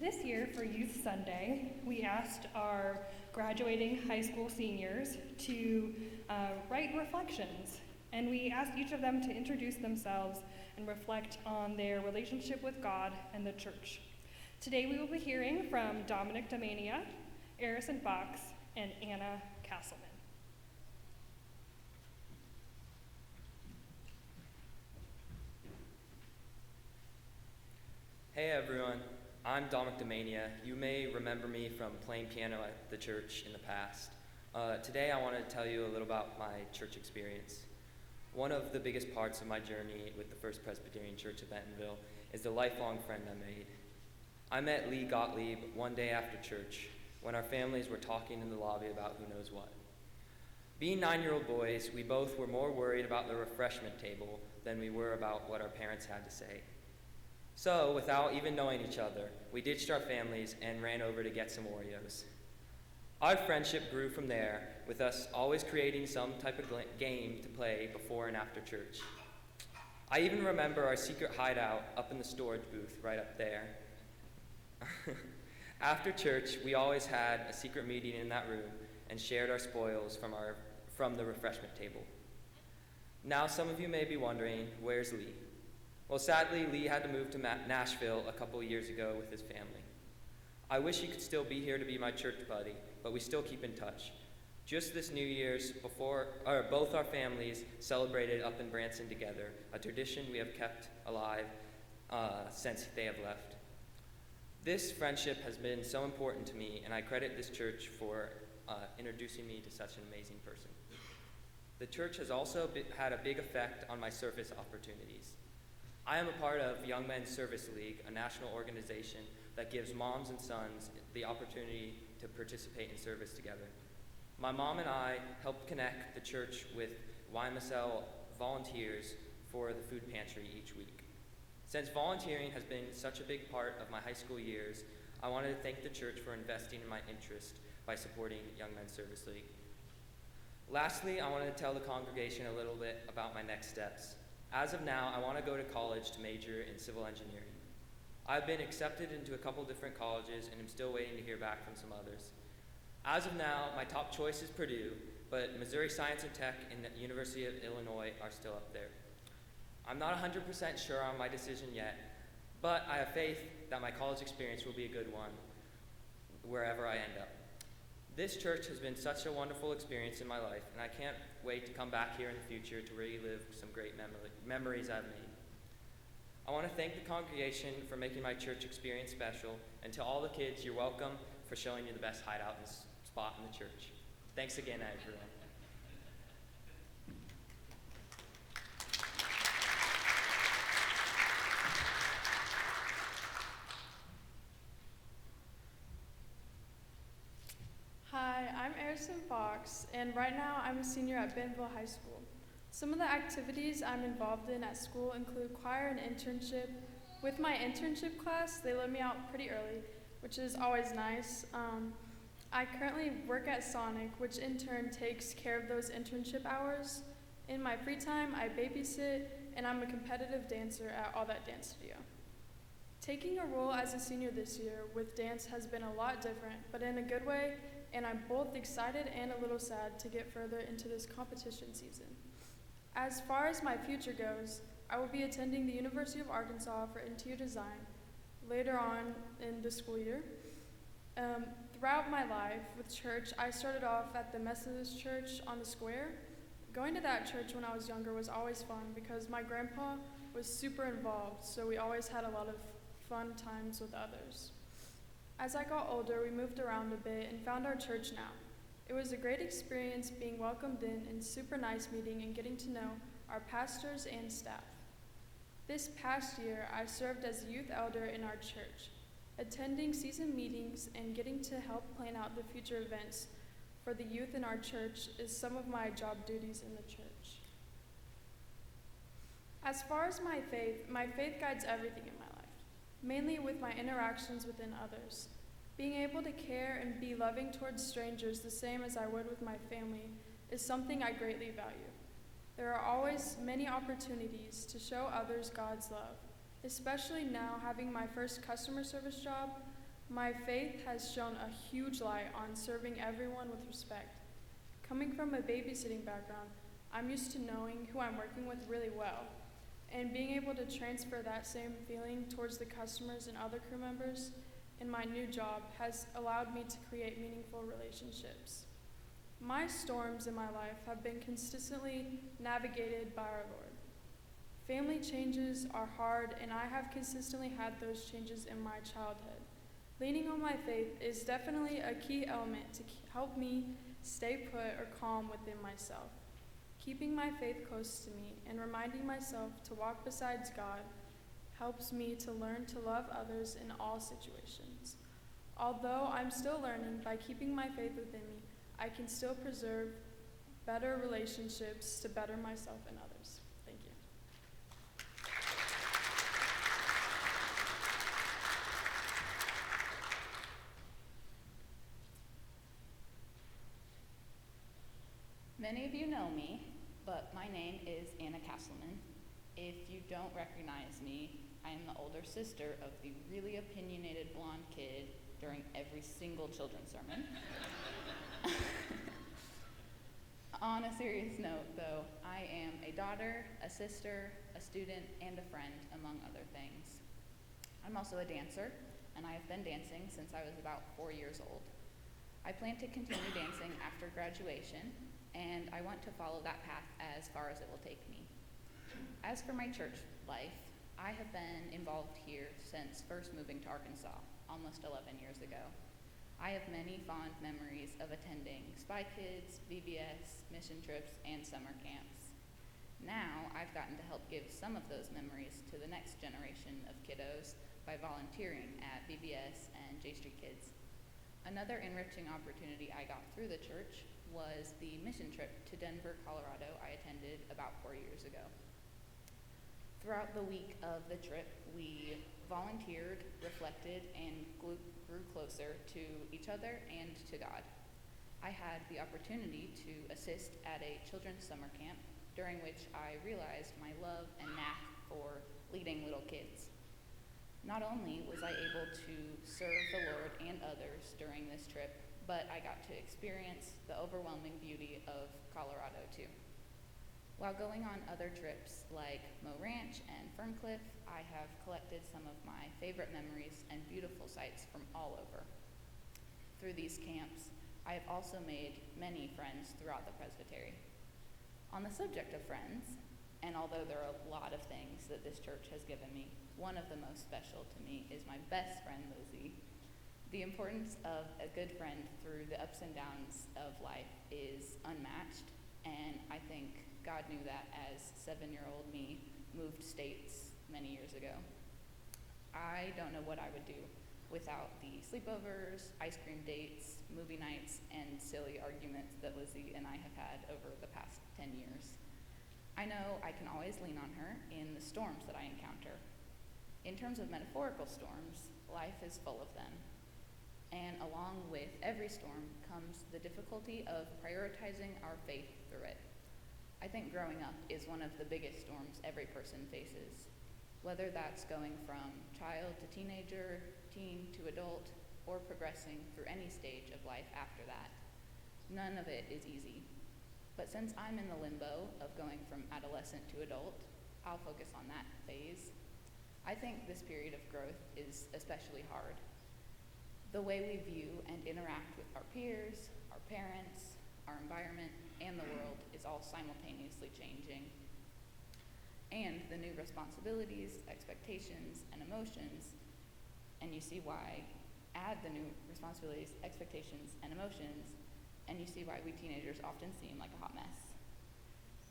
This year for Youth Sunday, we asked our graduating high school seniors to write reflections, and we asked each of them to introduce themselves and reflect on their relationship with God and the church. Today we will be hearing from Dominic, DeMania, Arrison, and Anna, Castleman. Hey everyone, I'm Dominic DeMania. You may remember me from playing piano at the church in the past. Today I want to tell you a little about my church experience. One of the biggest parts of my journey with the First Presbyterian Church of Bentonville is the lifelong friend I made. I met Lee Gottlieb one day after church when our families were talking in the lobby about who knows what. Being 9-year-old boys, we both were more worried about the refreshment table than we were about what our parents had to say. So, without even knowing each other, we ditched our families and ran over to get some Oreos. Our friendship grew from there, with us always creating some type of game to play before and after church. I even remember our secret hideout up in the storage booth right up there. After church, we always had a secret meeting in that room and shared our spoils from the refreshment table. Now some of you may be wondering, where's Lee? Well, sadly, Lee had to move to Nashville a couple of years ago with his family. I wish he could still be here to be my church buddy, but we still keep in touch. Just this New Year's, both our families celebrated up in Branson together, a tradition we have kept alive since they have left. This friendship has been so important to me, and I credit this church for introducing me to such an amazing person. The church has also had a big effect on my service opportunities. I am a part of Young Men's Service League, a national organization that gives moms and sons the opportunity to participate in service together. My mom and I help connect the church with YMSL volunteers for the food pantry each week. Since volunteering has been such a big part of my high school years, I wanted to thank the church for investing in my interest by supporting Young Men's Service League. Lastly, I wanted to tell the congregation a little bit about my next steps. As of now, I want to go to college to major in civil engineering. I've been accepted into a couple different colleges and am still waiting to hear back from some others. As of now, my top choice is Purdue, but Missouri Science and Tech and the University of Illinois are still up there. I'm not 100% sure on my decision yet, but I have faith that my college experience will be a good one wherever I end up. This church has been such a wonderful experience in my life, and I can't wait to come back here in the future to relive some great memories I've made. I want to thank the congregation for making my church experience special, and to all the kids, you're welcome for showing you the best hideout spot in the church. Thanks again, everyone. Hi, I'm Arrison, and right now I'm a senior at Bentonville High School. Some of the activities I'm involved in at school include choir and internship. With my internship class, they let me out pretty early, which is always nice. I currently work at Sonic, which in turn takes care of those internship hours. In my free time, I babysit, and I'm a competitive dancer at All That Dance Studio. Taking a role as a senior this year with dance has been a lot different, but in a good way, and I'm both excited and a little sad to get further into this competition season. As far as my future goes, I will be attending the University of Arkansas for interior design later on in the school year. Throughout my life with church, I started off at the Methodist Church on the square. Going to that church when I was younger was always fun because my grandpa was super involved, so we always had a lot of fun times with others. As I got older, we moved around a bit and found our church now. It was a great experience being welcomed in and super nice meeting and getting to know our pastors and staff. This past year, I served as a youth elder in our church, attending season meetings and getting to help plan out the future events for the youth in our church is some of my job duties in the church. As far as my faith guides everything in my life, mainly with my interactions within others. Being able to care and be loving towards strangers the same as I would with my family is something I greatly value. There are always many opportunities to show others God's love, especially now having my first customer service job. My faith has shone a huge light on serving everyone with respect. Coming from a babysitting background, I'm used to knowing who I'm working with really well, and being able to transfer that same feeling towards the customers and other crew members in my new job has allowed me to create meaningful relationships. My storms in my life have been consistently navigated by our Lord. Family changes are hard, and I have consistently had those changes in my childhood. Leaning on my faith is definitely a key element to help me stay put or calm within myself. Keeping my faith close to me and reminding myself to walk beside God helps me to learn to love others in all situations. Although I'm still learning, by keeping my faith within me, I can still preserve better relationships to better myself and others. Thank you. Many of you know me, but my name is Anna Castleman. If you don't recognize me, I am the older sister of the really opinionated blonde kid during every single children's sermon. On a serious note, though, I am a daughter, a sister, a student, and a friend, among other things. I'm also a dancer, and I have been dancing since I was about 4 years old. I plan to continue dancing after graduation, and I want to follow that path as far as it will take me. As for my church life, I have been involved here since first moving to Arkansas, almost 11 years ago. I have many fond memories of attending Spy Kids, VBS, mission trips, and summer camps. Now, I've gotten to help give some of those memories to the next generation of kiddos by volunteering at VBS and J Street Kids. Another enriching opportunity I got through the church was the mission trip to Denver, Colorado I attended about 4 years ago. Throughout the week of the trip, we volunteered, reflected, and grew closer to each other and to God. I had the opportunity to assist at a children's summer camp, during which I realized my love and knack for leading little kids. Not only was I able to serve the Lord and others during this trip, but I got to experience the overwhelming beauty of Colorado too. While going on other trips like Mo Ranch and Ferncliff, I have collected some of my favorite memories and beautiful sights from all over. Through these camps, I have also made many friends throughout the presbytery. On the subject of friends, and although there are a lot of things that this church has given me, one of the most special to me is my best friend, Lizzie. The importance of a good friend through the ups and downs of life is unmatched, and I think God knew that as 7-year-old me moved states many years ago. I don't know what I would do without the sleepovers, ice cream dates, movie nights, and silly arguments that Lizzie and I have had over the past 10 years. I know I can always lean on her in the storms that I encounter. In terms of metaphorical storms, life is full of them. And along with every storm comes the difficulty of prioritizing our faith through it. I think growing up is one of the biggest storms every person faces, whether that's going from child to teenager, teen to adult, or progressing through any stage of life after that. None of it is easy. But since I'm in the limbo of going from adolescent to adult, I'll focus on that phase. I think this period of growth is especially hard. The way we view and interact with our peers, our parents, our environment, and the world is all simultaneously changing. And the new responsibilities, expectations, and emotions, and you see why, add the new responsibilities, expectations, and emotions, and you see why we teenagers often seem like a hot mess.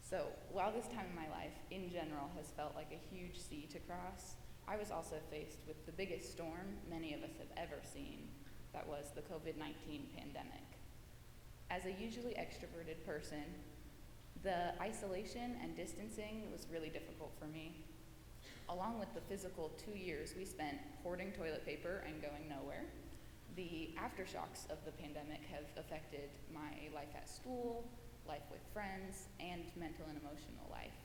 So while this time in my life, in general, has felt like a huge sea to cross, I was also faced with the biggest storm many of us have ever seen. That was the COVID-19 pandemic. As a usually extroverted person, the isolation and distancing was really difficult for me. Along with the physical 2 years we spent hoarding toilet paper and going nowhere, the aftershocks of the pandemic have affected my life at school, life with friends, and mental and emotional life.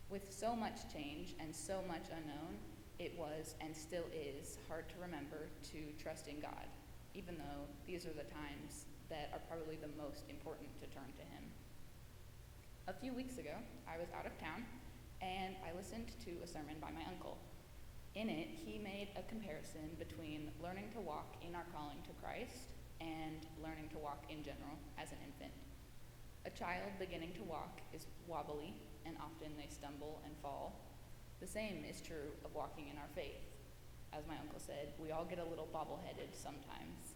With so much change and so much unknown, it was and still is hard to remember to trust in God, even though these are the times that are probably the most important to turn to Him. A few weeks ago, I was out of town, and I listened to a sermon by my uncle. In it, he made a comparison between learning to walk in our calling to Christ and learning to walk in general as an infant. A child beginning to walk is wobbly, and often they stumble and fall. The same is true of walking in our faith. As my uncle said, we all get a little bobble-headed sometimes.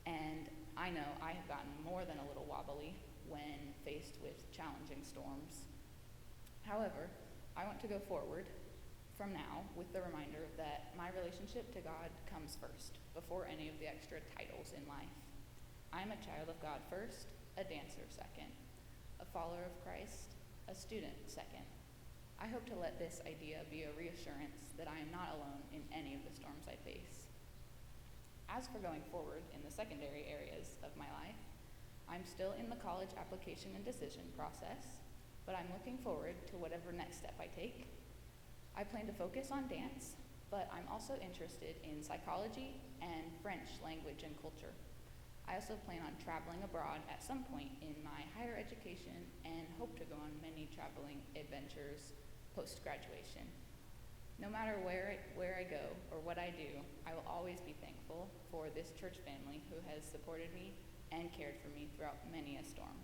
And I know I have gotten more than a little wobbly when faced with challenging storms. However, I want to go forward from now with the reminder that my relationship to God comes first, before any of the extra titles in life. I'm a child of God first, a dancer second, a follower of Christ, a student second. I hope to let this idea be a reassurance that I am not alone in any of the storms I face. As for going forward in the secondary areas of my life, I'm still in the college application and decision process, but I'm looking forward to whatever next step I take. I plan to focus on dance, but I'm also interested in psychology and French language and culture. I also plan on traveling abroad at some point in my higher education and hope to go on many traveling adventures post-graduation. No matter where I go or what I do, I will always be thankful for this church family who has supported me and cared for me throughout many a storm.